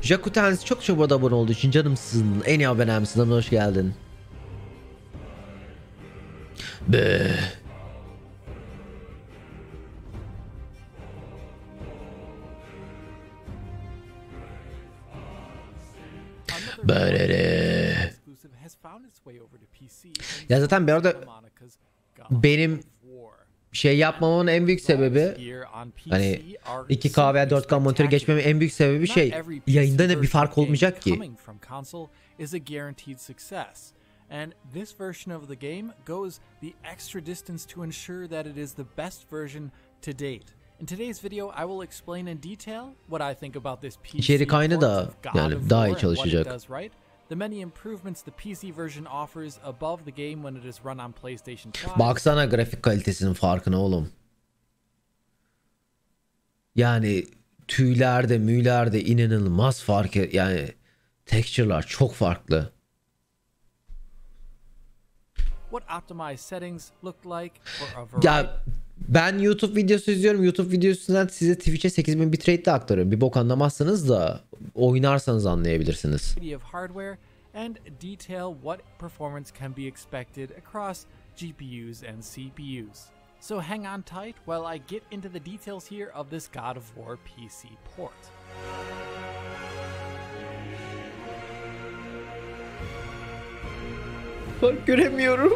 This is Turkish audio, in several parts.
Jakutens çok çabuk abone olduğu için canımsın. En iyi abonemsin. Hoş geldin. Be. Böyle. Ya zaten bir arada benim şey yapmamamın en büyük sebebi, hani 2K veya 4K monitörü geçmemin en büyük sebebi şey, yayında ne bir fark olmayacak ki. And this version of the game goes the extra distance to ensure that it is the best version to date. In today's video, I will explain in detail what I think about this PC İçerik aynı da yani daha iyi and what it çalışacak. does right, the many improvements the PC version offers above the game when it is run on PlayStation 5. Baksana grafik kalitesinin farkına oğlum. Yani tüylerde, müylerde inanılmaz fark, yani texture'lar çok farklı. What optimized settings look like for a Ya ben YouTube videosu izliyorum. YouTube videosundan size Twitch'e 8000 bitrate de aktarıyorum. Bir bok anlamazsınız da oynarsanız anlayabilirsiniz. of hardware and detail what performance can be expected across GPUs and CPUs. So hang on tight while I get into the details here of this God of War PC port. Bak göremiyorum.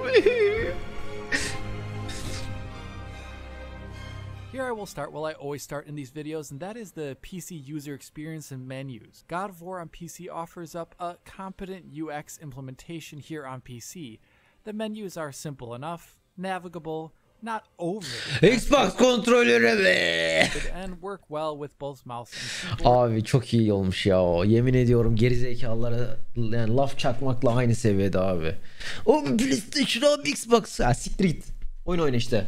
Here I will start where I always start in these videos, and that is the PC user experience and menus. God of War on PC offers up a competent UX implementation here on PC. The menus are simple enough, navigable, not overly Xbox kontrolörü be. and work well with both mouse and keyboard. Abi çok iyi olmuş ya. Yemin ediyorum gerizekalılara yani laf çakmakla aynı seviyede abi. O PlayStation abi Xbox. Ha, siktir git. Oyun işte.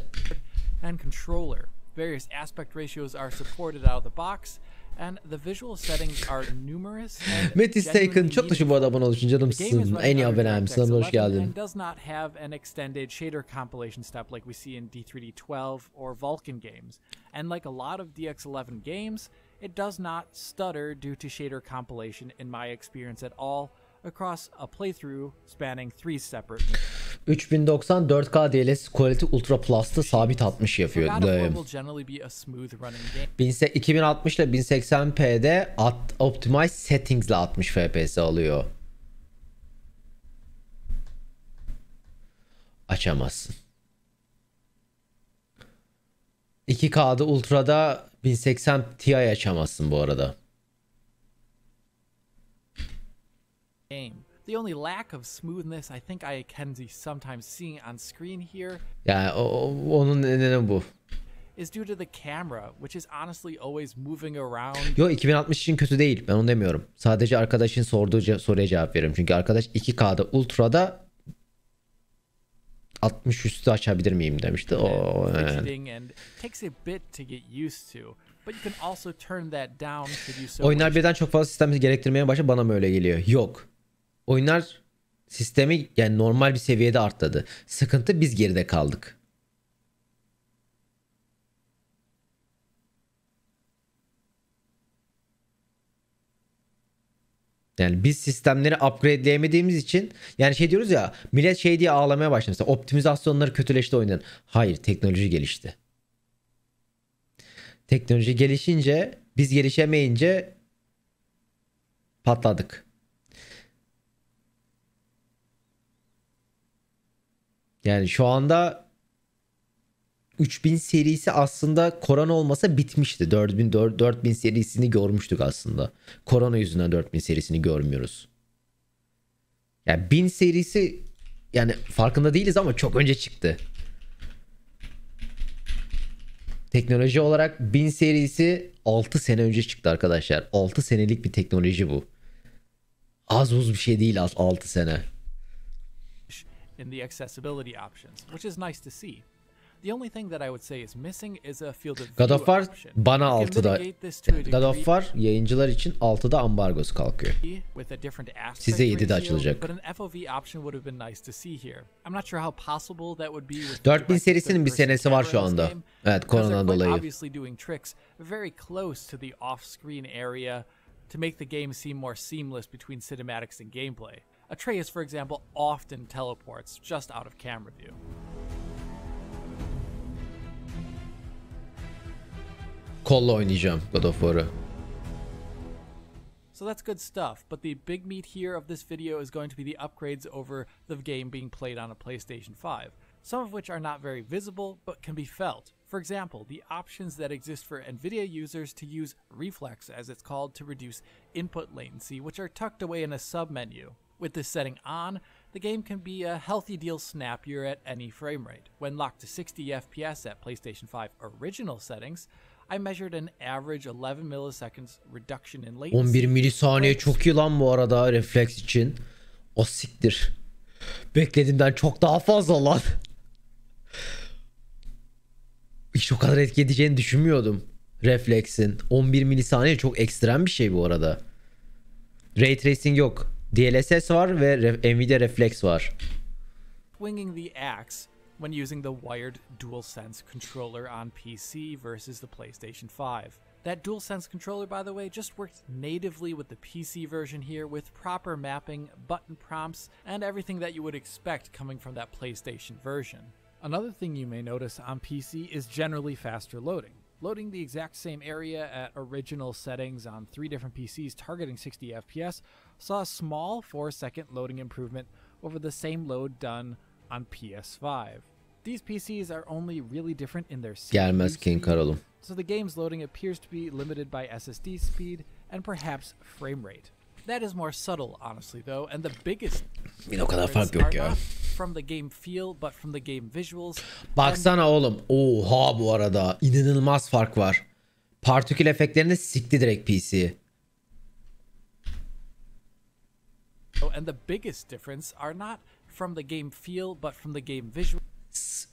And controller. Various aspect ratios are supported out of the box, and the visual settings are numerous. Metis Taken çok dışı bu adamın oluşun canımsın. En iyi abonemsin. Hoş geldin. And does not have an extended shader compilation step like we see in D3D12 or Vulkan games. And like a lot of DX11 games, it does not stutter due to shader compilation in my experience at all across a playthrough spanning 3 separate 3090 4K DLSS Quality Ultra Plus'ta sabit 60 yapıyor. 2060 ile 1080p'de Optimized Settings ile 60 FPS alıyor. Açamazsın. 2K'da Ultra'da 1080 Ti açamazsın bu arada. The only lack of smoothness I think I can be sometimes seeing on screen here, yani onun nedeni bu. is due to the camera, which is honestly always moving around. Yo, 2060 için kötü değil. Ben onu demiyorum. Sadece arkadaşın sorduğu soruya cevap veriyorum. Çünkü arkadaş 2K'da Ultra'da 60 üstü açabilir miyim demişti. O oyunlar birden çok fazla sistemi gerektirmeye başladı. Bana mı öyle geliyor? Yok. Oyunlar sistemi yani normal bir seviyede arttırdı. Sıkıntı biz geride kaldık. Yani biz sistemleri upgradeleyemediğimiz için, yani şey diyoruz ya, millet şey diye ağlamaya başladı. Mesela optimizasyonları kötüleşti oyunların. Hayır, teknoloji gelişti. Teknoloji gelişince, biz gelişemeyince patladık. Yani şu anda 3000 serisi aslında korona olmasa bitmişti. 4000 serisini görmüştük aslında. Korona yüzünden 4000 serisini görmüyoruz. Yani 1000 serisi, yani farkında değiliz ama çok önce çıktı. Teknoloji olarak 1000 serisi 6 sene önce çıktı arkadaşlar. 6 senelik bir teknoloji bu. Az uz bir şey değil 6 sene. In the accessibility options, which is nice to see. The only thing that I would say is missing is a field of view God of War option. bana 6'da, God of War yayıncılar için 6'da ambargosu kalkıyor. Size 7'de açılacak. 4000 serisinin bir senesi var şu anda. Evet, korona dolayı. to make the game seem more seamless between cinematics and gameplay. Atreus, for example, often teleports just out of camera view. Kolla oynayacağım God of War'ı. So that's good stuff, but the big meat here of this video is going to be the upgrades over the game being played on a PlayStation 5, some of which are not very visible but can be felt. For example, the options that exist for NVIDIA users to use reflex, as it's called, to reduce input latency, which are tucked away in a sub-menu. With this setting on, the game can be a healthy deal snappier at any frame rate. When locked to 60 FPS at PlayStation 5 original settings, I measured an average 11 milliseconds reduction in latency. 11 milisaniye çok iyi lan bu arada refleks için. O siktir. Beklediğimden çok daha fazla lan. Hiç o kadar etki edeceğini düşünmüyordum. Refleksin. 11 milisaniye çok ekstrem bir şey bu arada. Ray Tracing yok. DLSS var ve Nvidia Reflex var. Swinging the axe when using the wired DualSense controller on PC versus the PlayStation 5. That DualSense controller, by the way, just works natively with the PC version here with proper mapping, button prompts, and everything that you would expect coming from that PlayStation version. Another thing you may notice on PC is generally faster loading. Loading the exact same area at original settings on 3 different PCs targeting 60 FPS saw a small 4-second loading improvement over the same load done on PS5. These PCs are only really different in their Gelmez CPU King speed, Karolum. so the game's loading appears to be limited by SSD speed and perhaps frame rate. That is more subtle, honestly, though, and the biggest Yine o kadar fark yok ya. from the game feel but from the game visuals. Baksana oğlum. Oha bu arada. İnanılmaz fark var. Partikül efektlerini sikti direkt PC. And the biggest difference are not from the game feel but from the game visuals.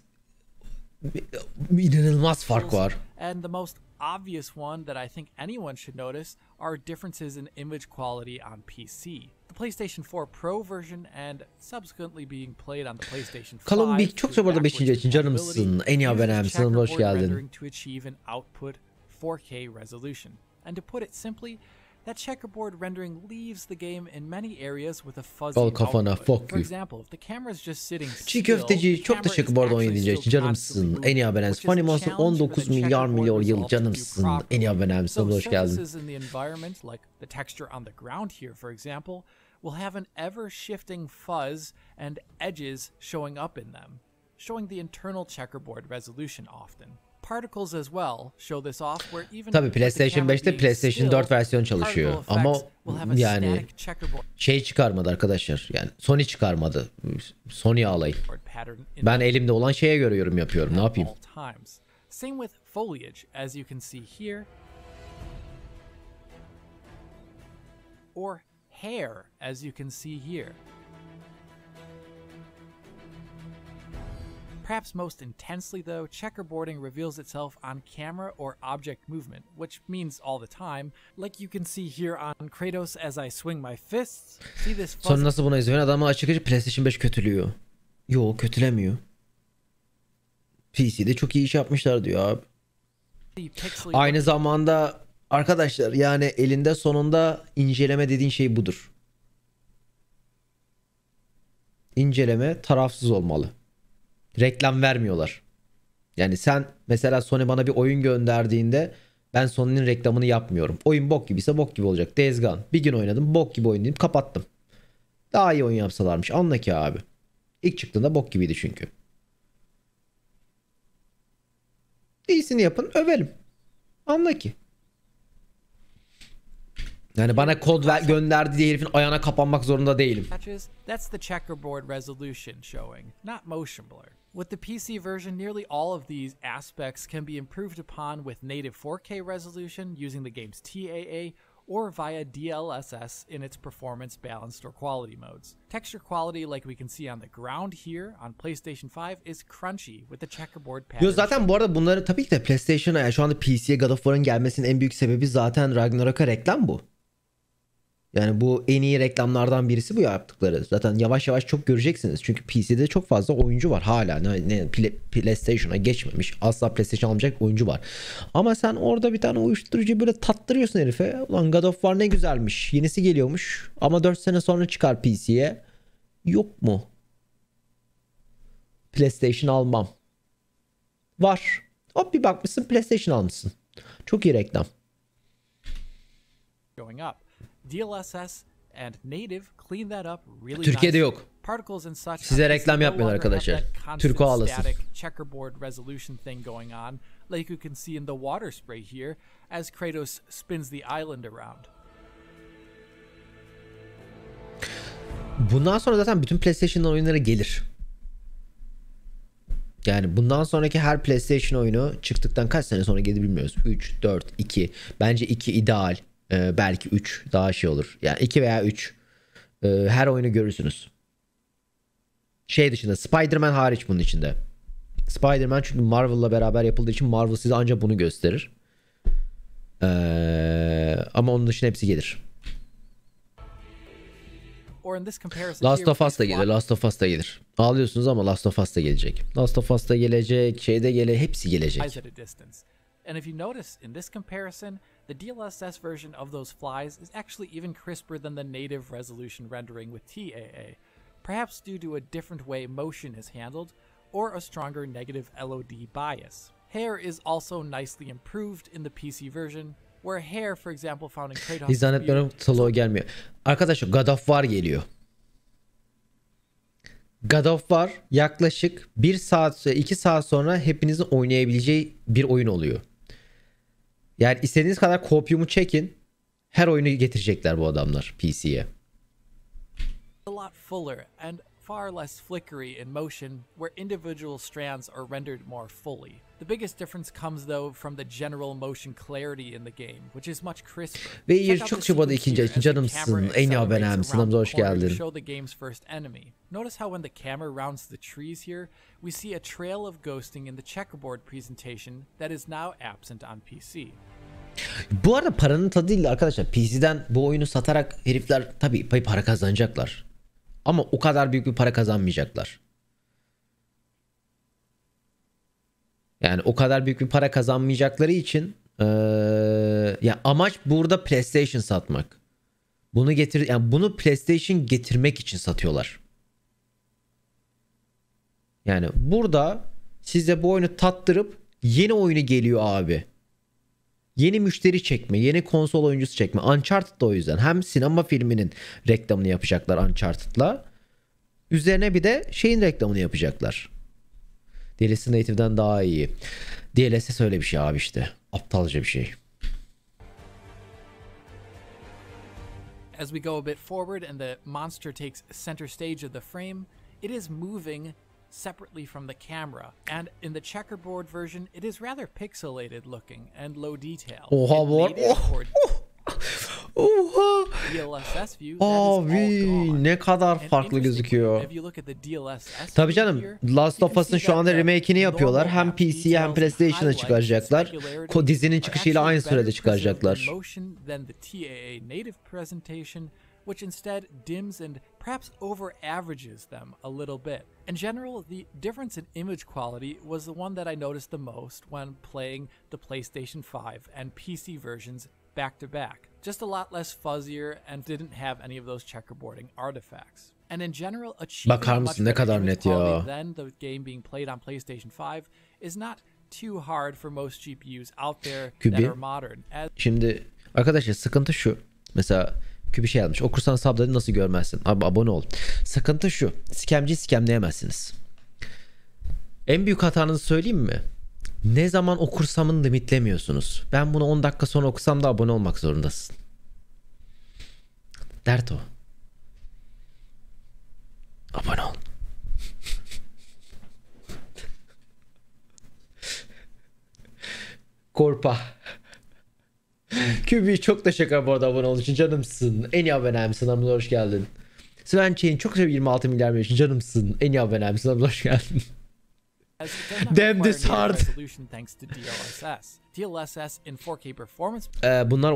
İnanılmaz fark var. And the most obvious one that I think anyone should notice are differences in image quality on PC. The PlayStation 4 Pro version and subsequently being played on the PlayStation 5. Kalın bir çok çok burada 5. için canımsın. En iyi abonemsin. Hoş geldin. To achieve an output 4K resolution. And to put it simply, that checkerboard rendering leaves the game in many areas with a fuzzy Al kafana, output. fuck For you. example, if the camera is just sitting Çiğ still, köfteci çok camera teşekkür is bu arada actually 17. için still canımsın. constantly En iyi moving, abonemsin. which is a Fanimasın challenge for 19 the milyar checkerboard milyon yıl resolve to do canımsın. properly. En iyi abonemsin. So Hoş geldin. surfaces in the environment, like the texture on the ground here, for example, will have an ever-shifting fuzz and edges showing up in them, showing the internal checkerboard resolution often. Particles as well show this off where even Tabii with the PlayStation camera 5'te being PlayStation still, 4 versiyon particle çalışıyor. Ama effects will have a yani static checkerboard şey çıkarmadı arkadaşlar. Yani Sony çıkarmadı. Sony alayı. pattern in Ben elimde olan şeye göre yorum yapıyorum. Ne yapayım? all times. Same with foliage, as you can see here, or hair, as you can see here. Perhaps most intensely, though, checkerboarding reveals itself on camera or object movement, which means all the time, like you can see here on Kratos as I swing my fists. See this fuzzy Sonra nasıl buna izin veren adamı açık açık PlayStation 5 kötülüyor. Yo, kötülemiyor. PC'de çok iyi iş yapmışlar diyor abi. pixely Aynı zamanda arkadaşlar yani elinde sonunda inceleme dediğin şey budur. İnceleme tarafsız olmalı. Reklam vermiyorlar. Yani sen mesela Sony bana bir oyun gönderdiğinde ben Sony'nin reklamını yapmıyorum. Oyun bok gibiyse bok gibi olacak. Days Gone. Bir gün oynadım, bok gibi oyun deyip kapattım. Daha iyi oyun yapsalarmış. Anla ki abi. İlk çıktığında bok gibiydi çünkü. İyisini yapın, övelim. Anla ki. Yani bana kod gönderdi diye herifin ayağına kapanmak zorunda değilim. patches, that's the checkerboard resolution showing, not motion blur. With the PC version, nearly all of these aspects can be improved upon with native 4K resolution using the game's TAA or via DLSS in its performance balanced or quality modes. Texture quality, like we can see on the ground here on PlayStation 5, is crunchy with the checkerboard pattern. Yo zaten bu arada bunları tabii ki de PlayStation'a yani şu anda PC'ye God of War'ın gelmesinin en büyük sebebi zaten Ragnarok'a reklam bu. Yani bu en iyi reklamlardan birisi bu yaptıkları. Zaten yavaş yavaş çok göreceksiniz. Çünkü PC'de çok fazla oyuncu var hala. PlayStation'a geçmemiş. Asla PlayStation almayacak oyuncu var. Ama sen orada bir tane uyuşturucu böyle tattırıyorsun herife. Ulan God of War ne güzelmiş. Yenisi geliyormuş. Ama 4 sene sonra çıkar PC'ye. Yok mu? PlayStation almam. Var. Hop bir bakmışsın PlayStation almışsın. Çok iyi reklam. Going up. DLSS and native clean that up really Türkiye'de nice. yok. Particles and such Size reklam yapmıyorlar arkadaşlar. Türko ağlasın. Checkerboard resolution thing going on, like you can see in the water spray here as Kratos spins the island around. Bundan sonra zaten bütün PlayStation oyunları gelir. Yani bundan sonraki her PlayStation oyunu çıktıktan kaç sene sonra gelir bilmiyoruz. 3, 4, 2. Bence 2 ideal. Belki 3 daha şey olur. Yani 2 veya 3. Her oyunu görürsünüz. Şey dışında Spider-Man hariç bunun içinde. Spider-Man çünkü Marvel'la beraber yapıldığı için Marvel size ancak bunu gösterir. Ama onun dışında hepsi gelir. Last of Us da gelir. Last of Us da gelir. Ağlıyorsunuz ama Last of Us da gelecek. Last of Us da gelecek. Şeyde gelecek. Hepsi gelecek. And if you notice in this comparison, the DLSS version of those flies is actually even crisper than the native resolution rendering with TAA, perhaps due to a different way motion is handled or a stronger negative LOD bias. Hair is also nicely improved in the PC version, where hair, for example, found in Kratos. Hiç zannetmiyorum Talo gelmiyor. Arkadaşlar God of War geliyor. God of War yaklaşık 1 saat 2 saat sonra hepinizin oynayabileceği bir oyun oluyor. Yani istediğiniz kadar kopyumu çekin. Her oyunu getirecekler bu adamlar PC'ye. A lot fuller and far less flickery in motion, where individual strands are rendered more fully. The biggest difference comes though from the general motion clarity in the game, which is much crisper. Ve yer çok çabadı ikinci açın. Canımsın. En iyi abonemsin. Hamza hoş geldin. Show the game's first enemy. Notice how when the camera rounds the trees here, we see a trail of ghosting in the checkerboard presentation that is now absent on PC. Bu arada paranın tadı değil arkadaşlar. PC'den bu oyunu satarak herifler tabii para kazanacaklar. Ama o kadar büyük bir para kazanmayacaklar. Yani o kadar büyük bir para kazanmayacakları için ya amaç burada PlayStation satmak. Bunu PlayStation getirmek için satıyorlar. Yani burada size bu oyunu tattırıp yeni oyunu geliyor abi. Yeni müşteri çekme, yeni konsol oyuncusu çekme. Uncharted da o yüzden. Hem sinema filminin reklamını yapacaklar Uncharted'la. Üzerine bir de şeyin reklamını yapacaklar. DLC Native'den daha iyi. DLSS öyle bir şey abi işte. Aptalca bir şey. As we go a bit forward and the monster takes center stage of the frame, it is moving separately from the camera, and in the checkerboard version it is rather pixelated looking and low detail. Oha bu oha. DLSS view, abi ne kadar farklı gözüküyor. Tabii canım, Last of Us'ın şu anda remake'ini yapıyorlar. Hem PC'ye hem PlayStation'a çıkaracaklar. Dizinin çıkışıyla aynı sürede çıkaracaklar. Which instead dims and perhaps over-averages them a little bit. In general, the difference in image quality was the one that I noticed the most when playing the PlayStation 5 and PC versions back to back. Just a lot less fuzzier and didn't have any of those checkerboarding artifacts. And in general, achieving much better image quality than the game being played on PlayStation 5 is not too hard for most GPUs out there that are modern. Şimdi arkadaşlar sıkıntı şu. Mesela bir şey yazmış. Okursan sub'ları nasıl görmezsin? Abi abone ol. Sıkıntı şu. Scamci scamleyemezsiniz. En büyük hatanızı söyleyeyim mi? Ne zaman okursamın limitlemiyorsunuz. Ben bunu 10 dakika sonra okusam da abone olmak zorundasın. Dert o. Abone ol. Korpa. Kübi çok teşekkür ederim bu arada abone olduğun için, canımsın. En iyi abonemsin, aramıza hoş geldin. Sven Chain çok seviyorum 26 milyar için, canımsın. En iyi abonemsin, aramıza hoş geldin. as it does not Damn, require this native hard. resolution thanks to DLSS. DLSS in 4K performance Bunlar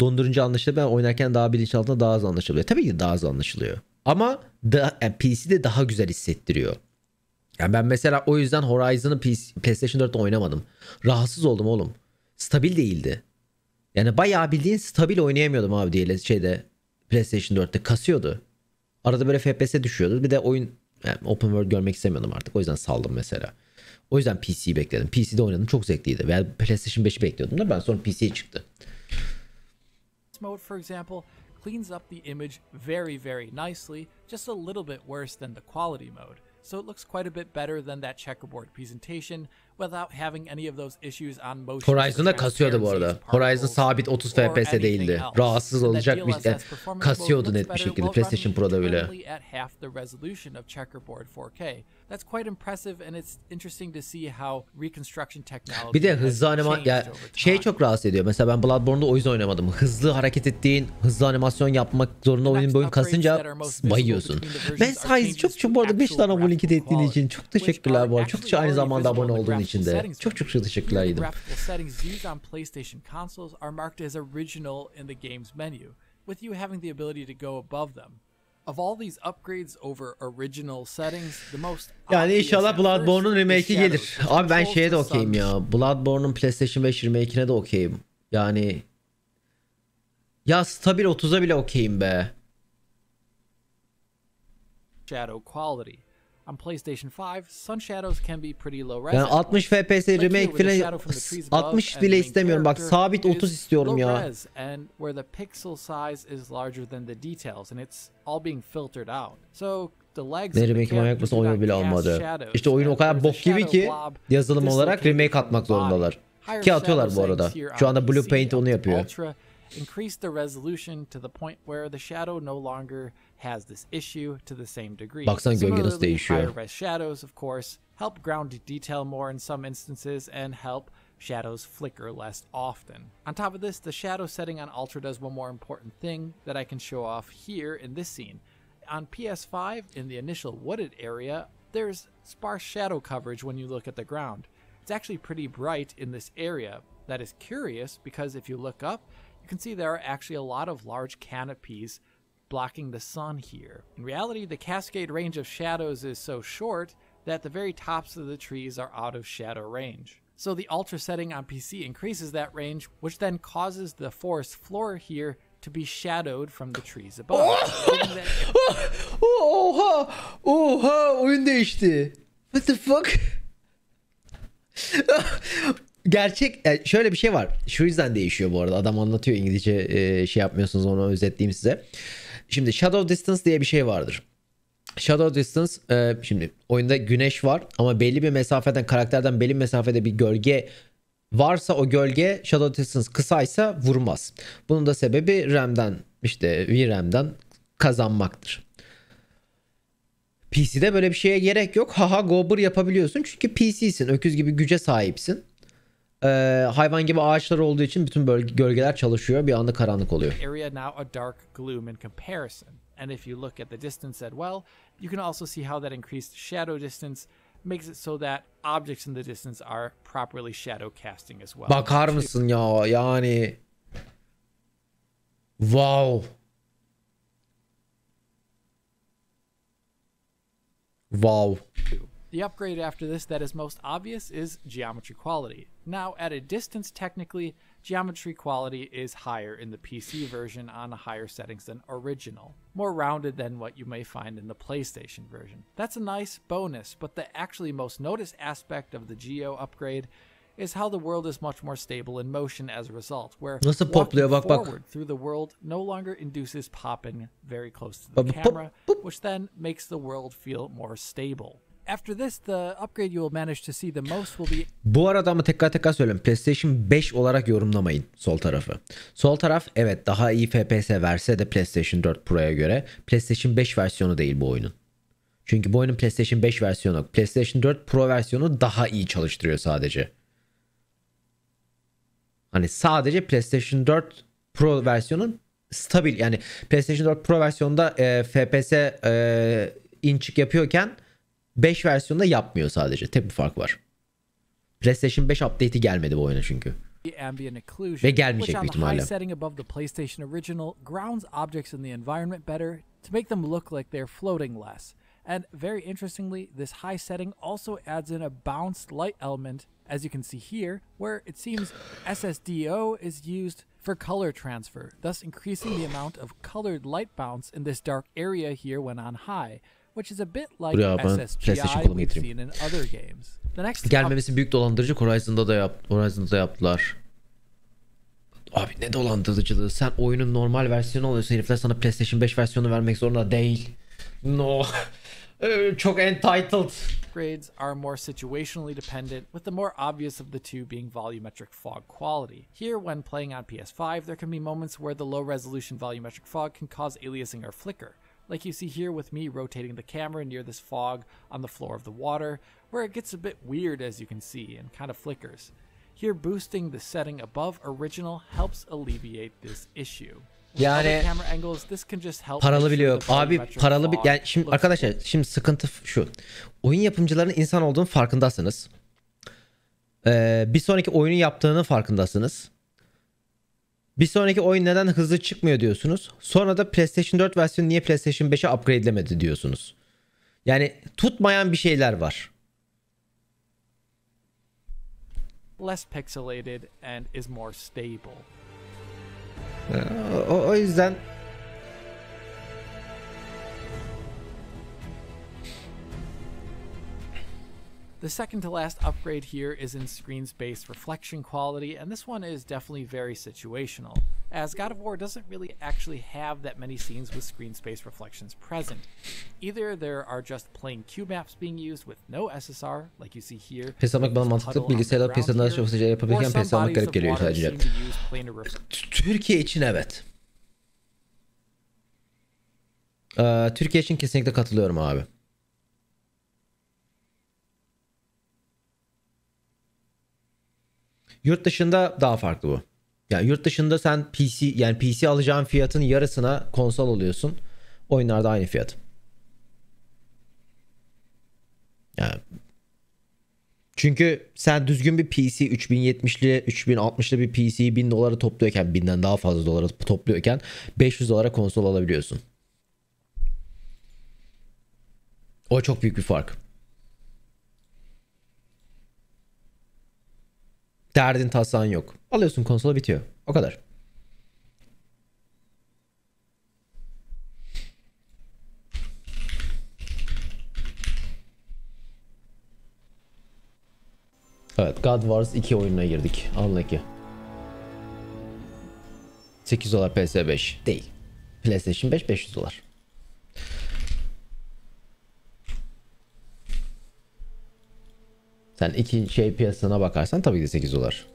dondurunca anlaşılıyor. Ben oynarken daha bilinçaltında daha az anlaşılıyor. Tabii ki daha az anlaşılıyor. Ama yani PC'de daha güzel hissettiriyor. Yani ben mesela o yüzden Horizon'ı PlayStation 4'te oynamadım. Rahatsız oldum oğlum. Stabil değildi. Yani bayağı bildiğin stabil oynayamıyordum abi diye PlayStation 4'te kasıyordu. Arada böyle FPS düşüyordu. Bir de oyun yani open world görmek istemiyordum artık. O yüzden saldım mesela. O yüzden PC'yi bekledim. PC'de oynadım. Çok zevkliydi. Veya PlayStation 5'i bekliyordum da ben sonra PC'ye çıktı. mode, for example, cleans up the image very nicely, just a little bit worse than the quality mode. So it looks quite a bit better than that checkerboard presentation without having any of those issues on motion. Horizon'da kasıyordu bu arada. Horizon sabit 30 FPS değildi. Rahatsız olacak bir kasıyordu net bir şekilde PlayStation Pro'da bile. That's quite impressive and it's interesting to see how reconstruction technology. Bir de hızlı ya çok rahatsız ediyor. Mesela ben Bloodborne'da o yüzden oynamadım. Hızlı hareket ettiğin, hızlı animasyon yapmak zorunda oyun kasınca bayıyorsun. Ben sayesinde çok bu arada 5 tane abone ettiğin için çok teşekkürler bu arada. Çok aynı zamanda abone olduğun için de. Çok teşekkürler yedim. Settings used on PlayStation consoles are marked as original in the game's menu, with you having the ability to go above them. Of all these upgrades over original settings, the most yani inşallah Bloodborne'un remake'i gelir. Abi ben şeye de okeyim ya. Bloodborne'un PlayStation 5 remake'ine de okeyim. Yani ya stabil 30'a bile okeyim be. Shadow quality. On PlayStation 5, sun shadows can be pretty low res. Yani 60 FPS remake falan 60 bile istemiyorum. Bak sabit 30 istiyorum ya. And where the pixel size is larger than the details and it's all being filtered out. So the legs ne remake manyak mısın oyunu bile almadı. İşte oyun o kadar bok gibi ki yazılım olarak remake atmak zorundalar. Ki atıyorlar bu arada. Şu anda Blue Paint onu yapıyor. Increase the resolution to the point where the shadow no longer has this issue to the same degree. Baksana gölge nasıl değişiyor. Higher res shadows, of course, help ground detail more in some instances and help shadows flicker less often. On top of this, the shadow setting on Ultra does one more important thing that I can show off here in this scene. On PS5, in the initial wooded area, there's sparse shadow coverage when you look at the ground. It's actually pretty bright in this area. That is curious because if you look up, you can see there are actually a lot of large canopies blocking the sun here. In reality, the cascade range of shadows is so short that the very tops of the trees are out of shadow range. So the Ultra setting on PC increases that range, which then causes the forest floor here to be shadowed from the trees above. Oha, oyun değişti. What the fuck? Gerçek şöyle bir şey var. Şu yüzden değişiyor bu arada. Adam anlatıyor İngilizce şey yapmıyorsunuz, onu özetleyeyim size. Şimdi Shadow Distance diye bir şey vardır. Shadow Distance şimdi oyunda güneş var ama belli bir mesafeden, karakterden belli bir mesafede bir gölge varsa o gölge Shadow Distance kısaysa vurmaz. Bunun da sebebi RAM'den, işte VRAM'den kazanmaktır. PC'de böyle bir şeye gerek yok. Haha gobber yapabiliyorsun çünkü PC'sin. Öküz gibi güce sahipsin. Hayvan gibi ağaçlar olduğu için bütün gölgeler çalışıyor. Bir anda karanlık oluyor. Area now a dark gloom in comparison. And if you look at the distance as well, you can also see how that increased shadow distance makes it so that objects in the distance are properly shadow casting as well. Bakar mısın ya? Yani wow. Wow. The upgrade after this that is most obvious is geometry quality. Now, at a distance, technically, geometry quality is higher in the PC version on higher settings than original. More rounded than what you may find in the PlayStation version. That's a nice bonus, but the actually most noticed aspect of the Geo upgrade is how the world is much more stable in motion as a result, where nasıl popluyor bak forward through the world no longer induces popping very close to the camera, which then makes the world feel more stable. After this, the upgrade you will manage to see the most will be... Bu arada ama tekrar söylüyorum. PlayStation 5 olarak yorumlamayın sol tarafı. Sol taraf evet daha iyi FPS verse de PlayStation 4 Pro'ya göre PlayStation 5 versiyonu değil bu oyunun. Çünkü bu oyunun PlayStation 5 versiyonu, PlayStation 4 Pro versiyonu daha iyi çalıştırıyor sadece. Hani sadece PlayStation 4 Pro versiyonu stabil. Yani PlayStation 4 Pro versiyonunda FPS in çık yapıyorken 5 versiyonunda yapmıyor sadece. Tek bir fark var. PlayStation 5 update'i gelmedi bu oyuna çünkü. Ambient occlusion, Ve gelmeyecek which on büyük the high ihtimalle. setting above the PlayStation original grounds objects in the environment better to make them look like they're floating less. And very interestingly, this high setting also adds in a bounced light element, as you can see here, where it seems SSDO is used for color transfer, thus increasing the amount of colored light bounce in this dark area here when on high, which is a bit like Buraya ben SSGI PlayStation kolumu we've getireyim. seen in other games. The next Gelmemesi büyük dolandırıcı. Horizon'da da yaptılar. Abi ne dolandırıcılığı. Sen oyunun normal versiyonu oluyorsun. Herifler sana PlayStation 5 versiyonu vermek zorunda değil. No. Çok entitled. upgrades are more situationally dependent, with the more obvious of the two being volumetric fog quality. Here, when playing on PS5, there can be moments where the low-resolution volumetric fog can cause aliasing or flicker, like you see here with me rotating the camera near this fog on the floor of the water, where it gets a bit weird as you can see and kind of flickers. Here, boosting the setting above original helps alleviate this issue. Yani paralı biliyor. Abi paralı yani şimdi arkadaşlar şimdi sıkıntı şu. Oyun yapımcılarının insan olduğunun farkındasınız. Bir sonraki oyunu yaptığının farkındasınız. Bir sonraki oyun neden hızlı çıkmıyor diyorsunuz. Sonra da PlayStation 4 versiyonu niye PlayStation 5'e upgrade'lemedi diyorsunuz. Yani tutmayan bir şeyler var. Less pixelated and is more stable. O yüzden the second to last upgrade here is in screen space reflection quality, and this one is definitely very situational, as God of War doesn't really actually have that many scenes with screen space reflections present. Either there are just plain cube maps being used with no SSR, like you see here, hesaplamak bana mantıklı, bilgisayarda piyasadan çok sıcak yapabilirken piyasadan garip geliyor sadece. Türkiye için evet. Türkiye için kesinlikle katılıyorum abi. Yurt dışında daha farklı bu. Yani yurt dışında sen PC alacağın fiyatın yarısına konsol alıyorsun. Oyunlarda aynı fiyat. Yani çünkü sen düzgün bir PC 3070'li 3060'lı bir PC 1000 dolara topluyorken 1000'den daha fazla dolara topluyorken 500 dolara konsol alabiliyorsun. O çok büyük bir fark. Derdin tasan yok. Alıyorsun konsolu bitiyor. O kadar. Evet, God Wars 2 oyununa girdik. Unlucky. 8 dolar PS5 değil. PlayStation 5 500 dolar. Sen iki piyasasına bakarsan tabii ki de 8 dolar.